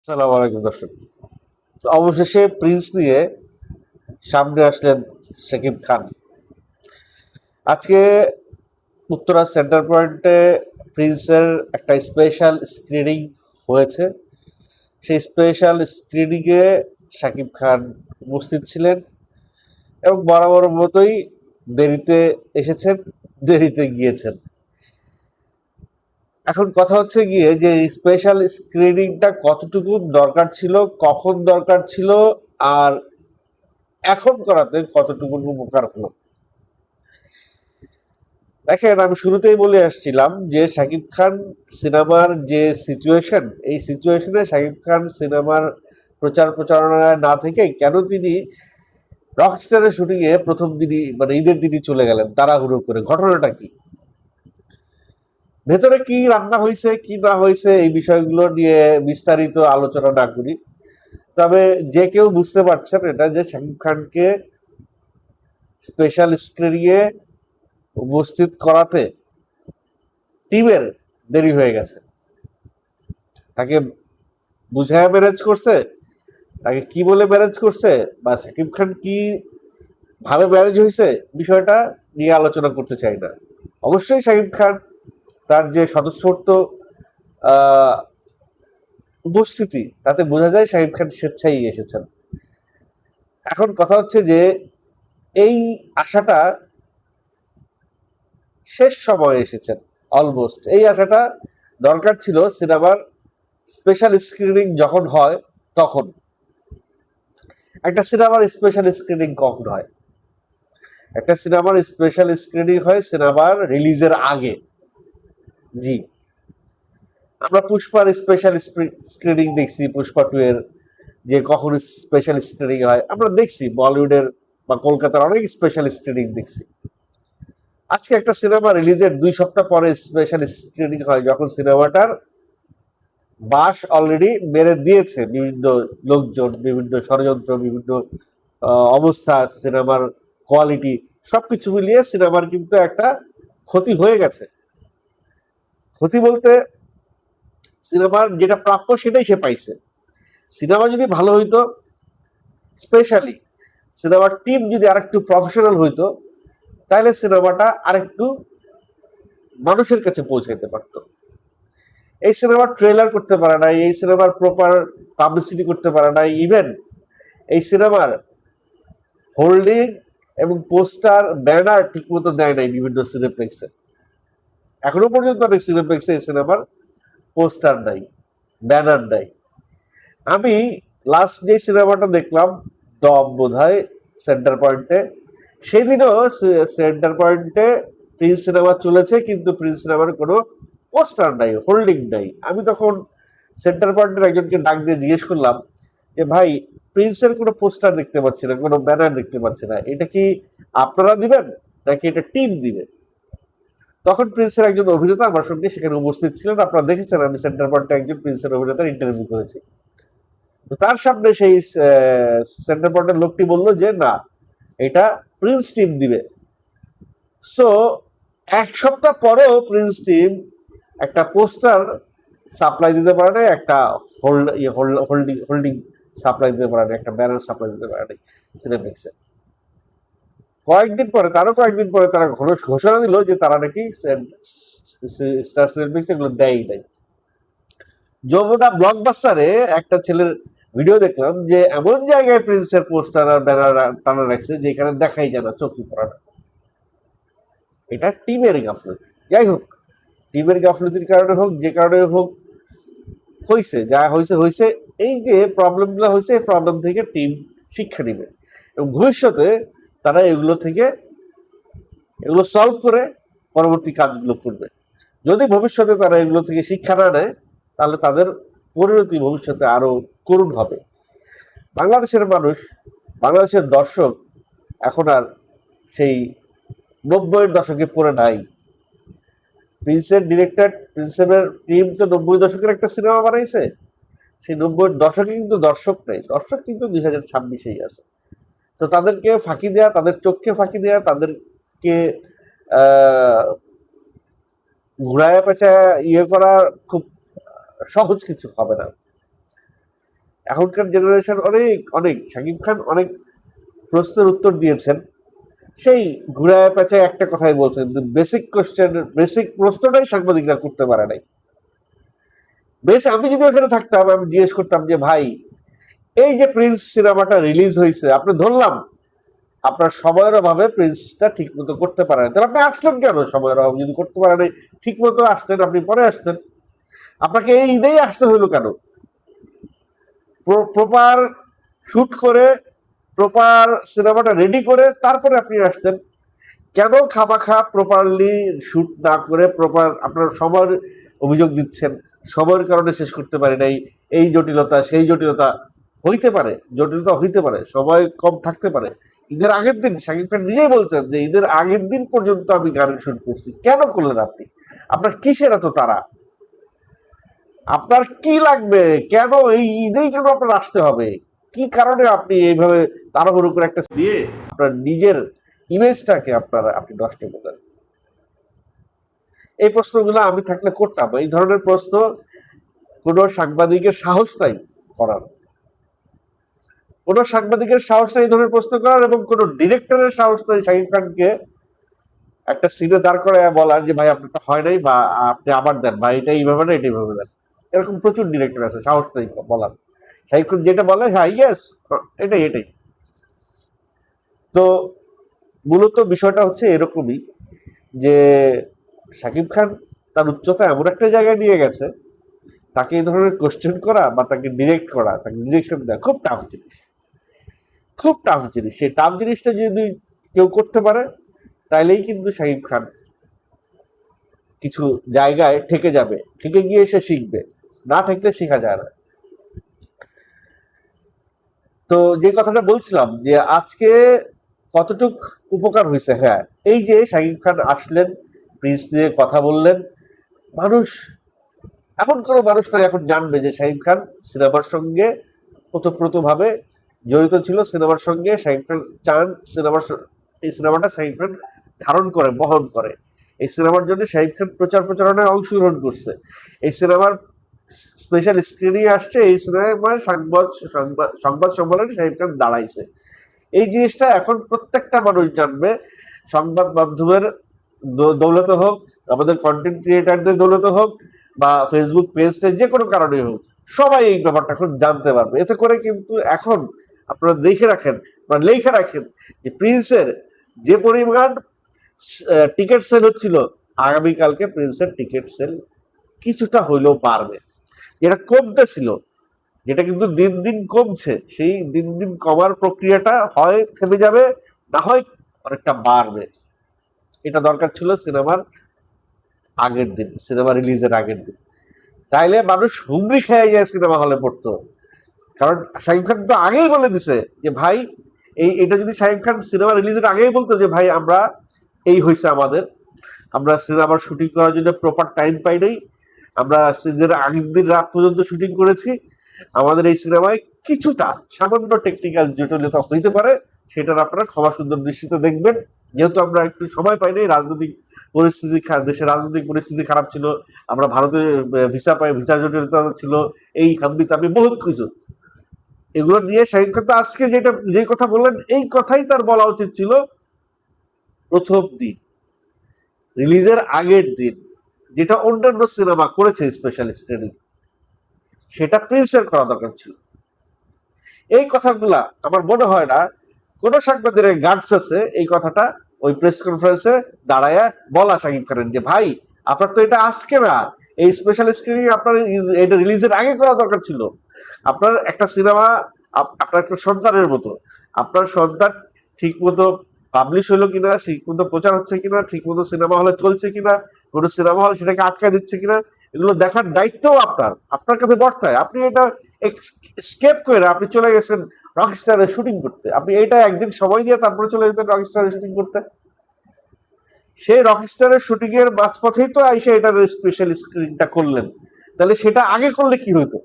আসসালামু আলাইকুম দর্শক। তো অবশেষে প্রিন্স নিয়ে সামনে আসলেন শাকিব খান। আজকে উত্তরা সেন্টার পয়েন্টে প্রিন্সের একটা স্পেশাল স্ক্রিনিং হয়েছে। সেই স্পেশাল স্ক্রিনিংয়ে শাকিব খান উপস্থিত ছিলেন এবং বরাবর মতোই দেরিতে এসেছেন, দেরিতে গিয়েছেন। এখন কথা হচ্ছে গিয়ে যে স্পেশাল স্ক্রিনিংটা কতটুকু দরকার ছিল, কখন দরকার ছিল, আর এখন করাতে কতটুকু উপকার হলো। দেখেন, আমি শুরুতেই বলে আসছিলাম যে শাকিব খান সিনেমার যে সিচুয়েশন, এই সিচুয়েশনে শাকিব খান সিনেমার প্রচার প্রচারণায় না থেকে কেন তিনি রকস্টারের শুটিং এ প্রথম দিনই মানে ঈদের দিনই চলে গেলেন তাড়াহুড়ো করে? ঘটনাটা কি, ভেতরে কি রান্না হয়েছে কি না হয়েছে এই বিষয়গুলো নিয়ে বিস্তারিত আলোচনা না করি। তবে যে কেউ বুঝতে পারছেন এটা যে শাকিব খানকে স্পেশাল স্ক্রিনিং এ উপস্থিত করাতে টিমের দেরি হয়ে গেছে। তাকে বুঝায় ম্যানেজ করছে, তাকে কি বলে ম্যানেজ করছে, বা সাকিব খান কি ভাবে ম্যানেজ হয়েছে, বিষয়টা নিয়ে আলোচনা করতে চাই না। অবশ্যই সাকিব খান তার যে স্বতঃস্ফূর্ত আহ, উপস্থিতি, তাতে বোঝা যায় সাকিব খান স্বেচ্ছায় এসেছেন। এখন কথা হচ্ছে যে এই আশাটা শেষ সময়ে এসেছেন। অলমোস্ট এই আশাটা দরকার ছিল সিনেমার স্পেশাল স্ক্রিনিং যখন হয় তখন। একটা সিনেমার স্পেশাল স্ক্রিনিং কখন হয়? একটা সিনেমার স্পেশাল স্ক্রিনিং হয় সিনেমার রিলিজের আগে। জি, আমরা পুষ্পার স্পেশাল স্ক্রিনিং দেখছি, পুষ্পা 2 এর যে কখন স্পেশাল স্ক্রিনিং হয় আমরা দেখছি, বলিউডের বা কলকাতার অনেক স্পেশাল স্ক্রিনিং দেখছি। আজকে একটা সিনেমা রিলিজের 2 সপ্তাহ পরে স্পেশাল স্ক্রিনিং হয়, যখন সিনেমাটার বাস অলরেডি মেরে দিয়েছে বিভিন্ন লোকজন, বিভিন্ন ষড়যন্ত্র, বিভিন্ন অবস্থা, সিনেমার কোয়ালিটি, সবকিছু মিলিয়ে সিনেমার কিন্তু একটা ক্ষতি হয়ে গেছে। ক্ষতি বলতে সিনেমার যেটা প্রাপ্য সেটাই সে পাইছে। সিনেমা যদি ভালো হইতো, স্পেশালি সিনেমার টিম যদি আরেকটু প্রফেশনাল হইতো, তাহলে সিনেমাটা আরেকটু মানুষের কাছে পৌঁছাইতে পারতো। এই সিনেমার ট্রেলার করতে পারে নাই, এই সিনেমার প্রপার পাবলিসিটি করতে পারে নাই, ইভেন এই সিনেমার হোল্ডিং এবং পোস্টার ব্যানার ঠিক মতো দেয় নাই বিভিন্ন সিনেপ্লেক্সে। এখনো পর্যন্ত অনেক সিনেপ্লেক্সে এই সিনেমার পোস্টার নাই, ব্যানার নাই। আমি লাস্ট যে সিনেমাটা দেখলাম, দম বোধহয়, সেন্টার পয়েন্টে, সেদিনও সেন্টার পয়েন্টে প্রিন্স সিনেমা চলেছে, কিন্তু প্রিন্স সিনেমার কোনো পোস্টার নাই, হোল্ডিং নাই। আমি তখন সেন্টার পয়েন্টের একজনকে ডাক দিয়ে জিজ্ঞেস করলাম যে ভাই, প্রিন্সের কোনো পোস্টার দেখতে পাচ্ছি না, কোনো ব্যানার দেখতে পাচ্ছি না, এটা কি আপনারা দিবেন নাকি এটা টিম দিবে? তখন প্রিন্সের একজন অভিনেতা আমার সঙ্গে সেখানে উপস্থিত ছিলেন, আপনারা দেখেছেন, আমি সেন্টার পয়েন্টে একজন প্রিন্সের অভিনেতার ইন্টারভিউ করেছি। তো তার সামনে সেই সেন্টার পয়েন্টের লোকটি বলল যে না, এটা প্রিন্স টিম দিবে। সো 1 সপ্তাহ পরেও প্রিন্স টিম একটা পোস্টার সাপ্লাই দিতে পারে না, একটা হোল্ডিং হোল্ডিং সাপ্লাই দিতে পারে না, একটা ব্যানার সাপ্লাই দিতে পারে না সিনেপ্লেক্সে। কয়েকদিন পরে তারা ঘোষণা দিল যে তারা নাকি স্টার সিনেপ্লেক্স এগুলো দেয়ই নাই। যমুনা ব্লকবাস্টারে একটা ছেলের ভিডিও দেখলাম যে এমন জায়গায় প্রিন্সের পোস্টার আর ব্যানার টানা রাখছে যেখানে দেখাই যায় না, চোখই পড়ে না। এটা টিমের গাফলতি। যাই হোক, টিমের গাফলতির কারণে হোক, যে কারণে হোক, হয়েছে যা হয়েছে হয়েছে। এই যে প্রবলেমগুলো হয়েছে, এই প্রবলেম থেকে টিম শিক্ষা নেবে এবং ভবিষ্যতে তারা এগুলো সলভ করে পরবর্তী কাজগুলো করবে। যদি ভবিষ্যতে তারা এগুলো থেকে শিক্ষা না নেয়, তাহলে তাদের পরিণতি ভবিষ্যতে আরো করুণ হবে। বাংলাদেশের মানুষ, বাংলাদেশের দর্শক এখন আর সেই 90-এর দশকে পড়ে নাই। প্রিন্সের ডিরেক্টর, প্রিন্সের টিম তো 90 দশকের একটা সিনেমা বানাইছে, সেই 90-এর দশকে কিন্তু দর্শক নেই, দর্শক কিন্তু 2026-এই আছে। তো তাদেরকে ফাঁকি দেয়া, তাদের চোখকে ফাঁকি দেয়া, তাদেরকে আহ ঘুরায় পেঁচা ইয়ে করা খুব সহজ কিছু হবে না। এখনকার জেনারেশন অনেক অনেক শাকিব খান অনেক প্রশ্নের উত্তর দিয়েছেন, সেই ঘুরায় পেঁচায় একটা কথাই বলছেন, বেসিক কোশ্চেন, বেসিক প্রশ্নটাই সাংবাদিকরা করতে পারে নাই। বেশ, আমি যদি ওখানে থাকতাম আমি জিজ্ঞেস করতাম যে ভাই, এই যে প্রিন্স সিনেমাটা রিলিজ হয়েছে, আপনি ধরলাম আপনার সময়ের অভাবে প্রিন্সটা ঠিক মতো করতে পারেন, তাহলে আপনি আসলেন কেন? সময়ের অভাব যদি করতে পারেন ঠিক মতো আসতেন, আপনি পরে আসতেন, আপনাকে এই ঈদেই আসতে হইলো কেন? প্রপার শুট করে, প্রপার সিনেমাটা রেডি করে তারপরে আপনি আসতেন কেন? খামাখা প্রপারলি শুট না করে প্রপার আপনার সময়ের অভিযোগ দিচ্ছেন, সময়ের কারণে শেষ করতে পারি নাই, এই জটিলতা সেই জটিলতা। হইতে পারে, জটিলতা হইতে পারে, সময় কম থাকতে পারে। ঈদের আগের দিন শাকিব খান নিজেই বলছেন যে ঈদের আগের দিন পর্যন্ত আমি গানের শুট করছি। কেন করলেন আপনি? আপনার কিসের এত তারা? আপনার কি লাগবে? কেন এই ঈদেই কেন আপনার আসতে হবে? কি কারণে আপনি এইভাবে তাড়াহুড়ো করে একটা দিয়ে আপনার নিজের ইমেজটাকে আপনি নষ্ট করলেন? এই প্রশ্নগুলো আমি থাকলে করতাম। এই ধরনের প্রশ্ন কোনো সাংবাদিকের সাহস নাই করার, কোনো সাংবাদিকের সাহস নাই এই ধরনের প্রশ্ন করার, এবং কোনো ডিরেক্টরের সাহস নাই শাকিব খানকে একটা সিনে দাঁড় করায় বলার যে ভাই আপনারটা হয় নাই, বা আপনি আবার দেন, ভাই এটা এইভাবে না, এটা এইভাবে দেন। এরকম প্রচুর ডিরেক্টর আছে, সাহস নেই বলার। শাকিব খান যেটা বলে, হ্যাঁ ইয়েস, এটাই এটাই। তো মূলত বিষয়টা হচ্ছে এরকমই যে শাকিব খান তার উচ্চতা এমন একটা জায়গায় নিয়ে গেছে, তাকে এই ধরনের কোশ্চেন করা বা তাকে ডিরেক্ট করা, তাকে ডিরেকশন দেওয়া খুব টাফ জিনিস, খুব টাফ জিনিস। সেই টাফ জিনিসটা যদি কেউ করতে পারে তাইলেই কিন্তু শাকিব খান কিছু জায়গায় ঠেকে যাবে, ঠেকে গিয়ে সে শিখবে, না ঠেকলে শেখা যায় না। তো যে কথাটা বলছিলাম যে আজকে কতটুক উপকার হয়েছে, হ্যাঁ এই যে শাকিব খান আসলেন, প্রিন্স নিয়ে কথা বললেন, মানুষ, এমন কোনো মানুষ নয় এখন জানবে যে শাকিব খান সিনেমার সঙ্গে ওতপ্রোতভাবে জড়িত ছিল, সিনেমার সঙ্গে শাকিব খান চান এই সিনেমাটা শাকিব খান ধারণ করে, বহন করে। এই সিনেমার জন্য শাকিব খান প্রচার প্রচারণায় অংশগ্রহণ করছে, এই সিনেমার স্পেশাল স্ক্রিনিং আসছে, এই সিনেমার সংবাদ সম্মেলনে শাকিব খান দাঁড়াইছে। এই জিনিসটা এখন প্রত্যেকটা মানুষ জানবে, সংবাদ মাধ্যমের দৌলতে হোক, আমাদের কন্টেন্ট ক্রিয়েটারদের দৌলতে হোক, বা ফেসবুক পেজটা যে কোনো কারণে হোক, সবাই এই ব্যাপারটা এখন জানতে পারবে। এতে করে কিন্তু এখন আপনারা দেখে রাখেন বা লেখা রাখেন যে প্রিন্সের যে পরিমাণ টিকিট সেল হচ্ছিল, আগামীকালকে প্রিন্সের টিকিট সেল কিছুটা হইলেও বাড়বে। যেটা কমতেছিল, যেটা কিন্তু দিন দিন কমছে, সেই দিন দিন কমার প্রক্রিয়াটা হয় থেমে যাবে, না হয় অনেকটা বাড়বে। এটা দরকার ছিল সিনেমার আগের দিন, সিনেমা রিলিজের আগের দিন। তাইলে মানুষ হুমড়ি খেয়ে যায় সিনেমা হলে পড়তো। কারণ শাকিব খান তো আগেই বলে দিছে যে ভাই, এটা যদি শাকিব খান সিনেমা রিলিজের আগেই বলতো যে ভাই আমরা এই হয়েছে আমাদের, আমরা সিনেমার শুটিং করার জন্য প্রপার টাইম পাই নাই, আমরা সিনেমার আগের দিন রাত পর্যন্ত শুটিং করেছি, আমাদের এই সিনেমায় কিছুটা সামান্য টেকনিক্যাল জটিলতা হইতে পারে, সেটার আপনারা ক্ষমা সুন্দর দৃষ্টিতে দেখবেন। যেহেতু আমরা একটু সময় পাইনি, রাজনৈতিক পরিস্থিতি, দেশের রাজনৈতিক পরিস্থিতি খারাপ ছিল, আমরা ভারতে ভিসা পাই, ভিসা জটিলতা ছিল, এই হাম্বি তাম্বি বহুত কিছু, এগুলো নিয়ে শাহিদ খান তো আজকে যে কথা বললেন, এই কথাই তার বলা উচিত ছিল প্রথম দিন, রিলিজের আগের দিন, যেটা অন্যান্য সিনেমা করেছে স্পেশাল স্ক্রিনিং, সেটা প্রিন্সের করা দরকার ছিল। এই কথাগুলা আমার মনে হয় না কোন সাংবাদিকের গার্ডস আছে এই কথাটা ওই প্রেস কনফারেন্সে দাঁড়ায় বলা শাকিব খানের যে ভাই আপনার তো এটা আজকে না, এই স্পেশাল স্ক্রিনিং আপনার এটা রিলিজের আগে করা দরকার ছিল। আপনার একটা সিনেমা, আপনার একটা সন্তানের মতো, আপনার সন্তান ঠিক মতো পাবলিশ হলো কিনা, ঠিক মতো প্রচার হচ্ছে কিনা, ঠিক মতো সিনেমা হলে চলছে কিনা, কোনো সিনেমা হল সেটাকে আটকায় দিচ্ছে কিনা, এগুলো দেখার দায়িত্ব আপনার কাছে বর্তায়। আপনি এটা স্কেপ করে আপনি চলে গেছেন রকস্টারের শুটিং করতে, আপনি এটা একদিন সময় দিয়ে তারপরে চলে যেতেন রকস্টারের শুটিং করতে। সেই রকস্টারের শুটিং এর মাঝপথেই তো আইসা এটার স্পেশাল স্ক্রিনটা করলেন, তাহলে সেটা আগে করলে কি হতো?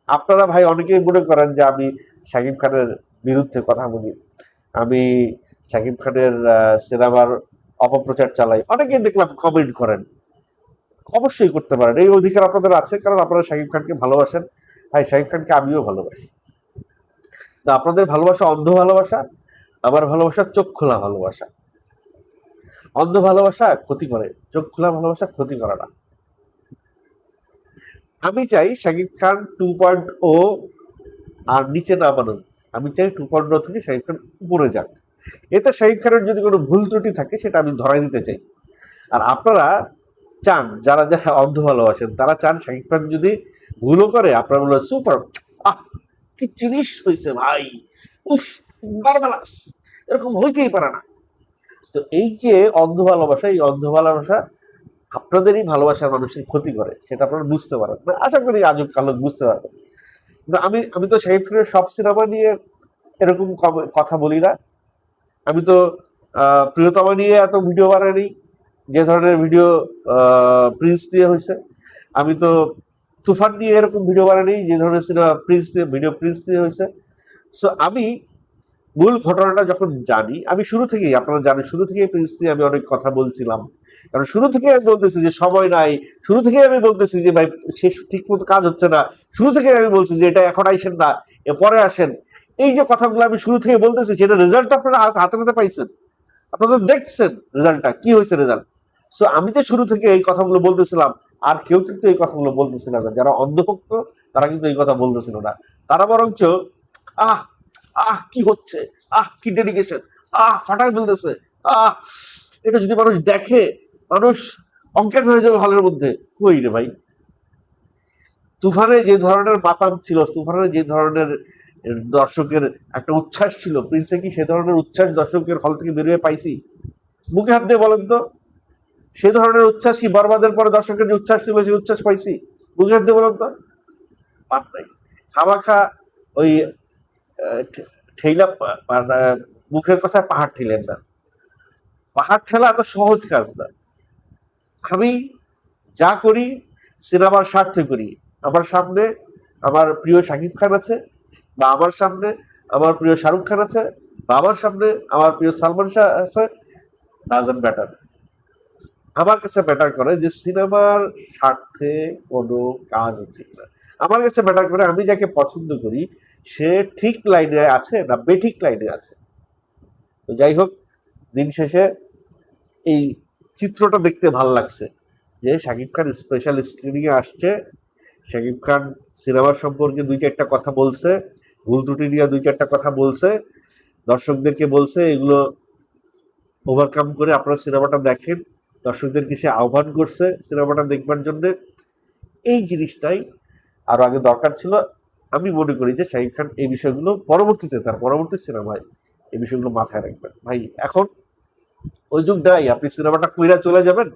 আপনারা ভাই অনেকেই মনে করেন যে আমি শাকিব খানের বিরুদ্ধে কথা বলি, আমি শাকিব খানের সিনেমার অপপ্রচার চালাই, অনেকেই দেখলাম কমেন্ট করেন। অবশ্যই করতে পারেন, এই অধিকার আপনাদের আছে, কারণ আপনারা শাকিব খানকে ভালোবাসেন, ভাই শাকিব খানকে আমিও ভালোবাসি। না, আপনাদের ভালোবাসা অন্ধ ভালোবাসা, আমার ভালোবাসা চোখ খোলা ভালোবাসা। অন্ধ ভালোবাসা ক্ষতি করে, চোখ খোলা ভালোবাসা ক্ষতি করে না। আমি চাই শাকিব খান 2.0 আর নিচে না বানুন, আমি চাই 2.0 থেকে শাকিব খান উপরে যাক। এতে শাকিব খানের যদি কোনো ভুল ত্রুটি থাকে সেটা আমি ধরাই দিতে চাই। আর আপনারা চান, যারা যারা অন্ধ ভালোবাসেন তারা চান শাকিব খান যদি ভুলও করে আপনারা বলবেন সুপার, আহ কি জিনিস হয়েছে ভাই, উফ মার্ভেলাস, এরকম হইতেই পারে না। তো এই যে অন্ধ ভালোবাসা, এই অন্ধ ভালোবাসা আপনাদেরই ভালোবাসার মানুষের ক্ষতি করে, সেটা আপনারা বুঝতে পারেন না। আশা করি আজব কালক বুঝতে পারবেন। কিন্তু আমি তো শাকিব খানের সব সিনেমা নিয়ে এরকম কথা বলি না। আমি তো প্রিয়তমা নিয়ে এত ভিডিও বানাইনি যে ধরনের ভিডিও প্রিন্স দিয়ে হয়েছে। আমি তো তুফান নিয়ে এরকম ভিডিও বানাইনি যে ধরনের সিনেমা প্রিন্স দিয়ে হয়েছে। সো আমি মূল ঘটনাটা যখন জানি, আমি শুরু থেকেই, আপনারা জানেন, শুরু থেকেই প্রিন্স নিয়ে আমি অনেক কথা বলছিলাম। কারণ শুরু থেকে আমি বলতেছি যে সময় নাই, শুরু থেকে আমি বলতেছি যে ভাই শেষ ঠিক মতো কাজ হচ্ছে না, শুরু থেকে আমি বলছি যে এটা এখন আইসেন না, পরে আসেন। এই যে কথাগুলো আমি শুরু থেকে বলতেছি, সেটা রেজাল্ট আপনারা হাতে হাতে পাইছেন, আপনারা দেখছেন রেজাল্টটা কি হয়েছে রেজাল্ট। সো আমি যে শুরু থেকে এই কথাগুলো বলতেছিলাম, আর কেউ কিন্তু এই কথাগুলো বলতেছিল না। যারা অন্ধভক্ত তারা কিন্তু এই কথা বলতেছিল না। তারা বরঞ্চ আহ আহ কি হচ্ছে, আহ কি ডেডিকেশন, ফাটাই ফেলতেছে, আহ এটা যদি মানুষ দেখে, মানুষ অজ্ঞান হয়ে যাবে হলের মধ্যে। কই রে ভাই, তুফানে যে ধরনের মাতাম ছিল, তুফানের যে ধরনের দর্শকের একটা উচ্ছ্বাস ছিল, প্রিন্সে কি সে ধরনের উচ্ছ্বাস দর্শকের হল থেকে বেরিয়ে পাইছি? মুখে হাত দিয়ে বলেন তো, সে ধরনের উচ্ছ্বাস কি বরবাদের পরে দর্শকের যে উচ্ছ্বাস ছিল সেই উচ্ছ্বাস পাইছি? মুখে হাত দিয়ে বলেন তো, পান নাই। খামাখা ওই ঠেইলা মুখের কথায় পাহাড় ঠেলেন না। পাহাড় ঠেলা এত সহজ কাজ না। আমি যা করি সিনেমার স্বার্থে করি। আমার সামনে আমার প্রিয় শাকিব খান আছে, বা আমার সামনে আমার প্রিয় শাহরুখ খান আছে, বা আমার সামনে আমার প্রিয় সালমান শাহ আছে, ডাজন্ট ম্যাটার। আমার কাছে ম্যাটার করে যে সিনেমার স্বার্থে কোনো কাজ হচ্ছে কিনা। আমার কাছে ম্যাটার করে আমি যাকে পছন্দ করি সে ঠিক লাইনে আছে না বেঠিক লাইনে আছে। তো যাই হোক, দিন শেষে এই চিত্রটা দেখতে ভাল লাগছে যে শাকিব খান স্পেশাল স্ক্রিনিং এ আসছে। শাকিব খান সিনেমা সম্পর্কে 2-4টা কথা বলছে, ভুল ত্রুটি নিয়ে 2-4টা কথা বলছে, দর্শকদেরকে বলছে এগুলো ওভারকাম করে আপনারা সিনেমাটা দেখেন। দর্শকদেরকে সে আহ্বান করছে সিনেমাটা দেখবার জন্য। এই জিনিসটাই আরো আগে দরকার ছিল। আমি মনে করি যে শাকিব খান এই বিষয়গুলো পরবর্তীতে তার পরবর্তী সিনেমায় এই বিষয়গুলো মাথায় রাখবেন। ভাই এখন ওই যুগ নাই আপনি সিনেমাটা কইরা চলে যাবেন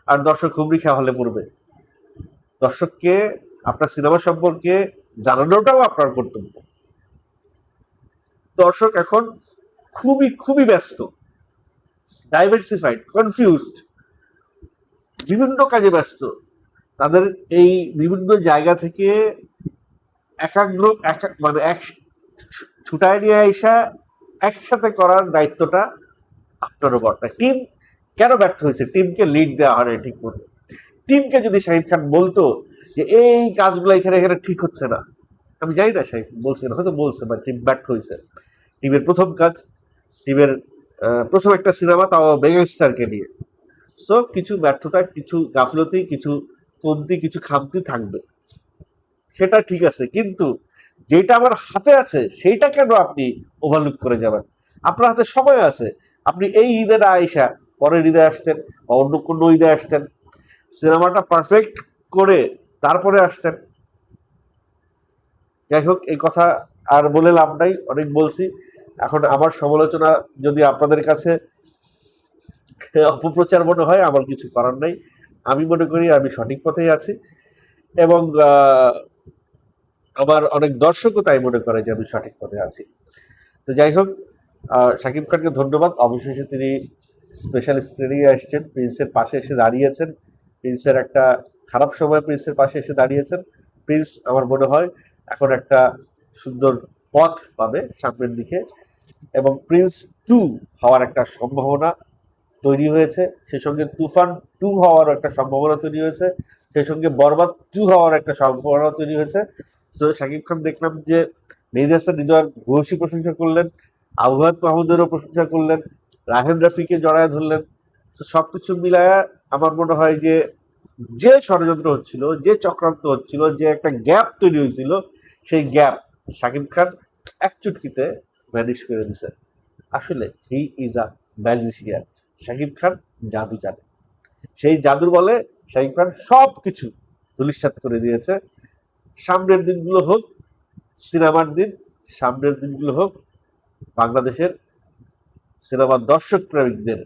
আর দর্শক হুমড়ি খেয়া হলে পড়বে। দর্শককে আপনার সিনেমা সম্পর্কে জানানোটাও আপনার কর্তব্য। দর্শক এখন খুবই খুবই ব্যস্ত, ডাইভার্সিফাইড, কনফিউজড, বিভিন্ন কাজে ব্যস্ত। তাদের এই বিভিন্ন জায়গা থেকে একাগ্র মানে এক ছুটায় নিয়ে আইসা একসাথে করার দায়িত্বটা আপনারও বটে। টিম কেন ব্যর্থ হয়েছে? টিমকে লিড দেওয়া হয় না ঠিক মতো। টিমকে যদি শাহিদ খান বলতো যে এই কাজগুলো এখানে এখানে ঠিক হচ্ছে না, আমি জানি না শাহিদ বলছে না, হয়তো বলছে, বা টিম ব্যর্থ হয়েছে। টিমের প্রথম কাজ, টিমের প্রথম একটা সিনেমা, তাও মেগা স্টারকে নিয়ে। সো কিছু ব্যর্থতা, কিছু গাফলতি, কিছু কমতি, কিছু খামতি থাকবে, সেটা ঠিক আছে। কিন্তু যেটা আমার হাতে আছে সেইটা কেন আপনি ওভারলুক করে যাবেন? আপনার হাতে সময় আছে, আপনি এই ঈদে না আইসা পরের ঈদে আসতেন, বা অন্য কোনো ঈদে আসতেন, সিনেমাটা পারফেক্ট করে তারপরে আসতেন। যাই হোক, এই কথা আর বলে লাভ নাই, অনেক বলছি। এখন আমার সমালোচনা যদি আপনাদের কাছে অপপ্রচার মনে হয়, আমার কিছু করার নাই। আমি মনে করি আমি সঠিক পথেই আছি, এবং আমার অনেক দর্শকও তাই মনে করে যে আমি সঠিক পথে আছি। তো যাই হোক, শাকিব খানকে ধন্যবাদ। অবশেষে তিনি স্পেশাল স্ক্রিনিংয়ে আসছেন, প্রিন্সের পাশে এসে দাঁড়িয়েছেন। প্রিন্সের একটা খারাপ সময় প্রিন্সের পাশে এসে দাঁড়িয়েছেন। প্রিন্স আমার মনে হয় এখন একটা সুন্দর পথ পাবে সামনের দিকে, এবং প্রিন্স 2 হওয়ার একটা সম্ভাবনা তৈরি হয়েছে। সেই সঙ্গে তুফান 2 হওয়ার একটা সম্ভাবনা তৈরি হয়েছে। সেই সঙ্গে বরবাদ 2 হওয়ার একটা সম্ভাবনা তৈরি হয়েছে। সো শাকিব খান দেখলাম যে মেহেদী হাসান হৃদয়ের ভূয়সী প্রশংসা করলেন, আবহাওয়াত মাহমুদেরও প্রশংসা করলেন, রাহেন রাফিকে জড়ায় ধরলেন। তো সবকিছু মিলায়া আমার মনে হয় যে যে ষড়যন্ত্র হচ্ছিল, যে চক্রান্ত হচ্ছিল, যে একটা গ্যাপ তৈরি হয়েছিল, সেই গ্যাপ শাকিব খান এক চুটকিতে ভ্যানিশ করে দিছে। আসলে he is a magician. Shakib Khan জাদু জানে, সেই জাদুর বলে শাকিব খান সবকিছু ধূলিসাৎ করে দিয়েছে। সামনের দিনগুলো হোক সিনেমার দিন, সামনের দিনগুলো হোক বাংলাদেশের সিনেমার দর্শক প্রেমিকদের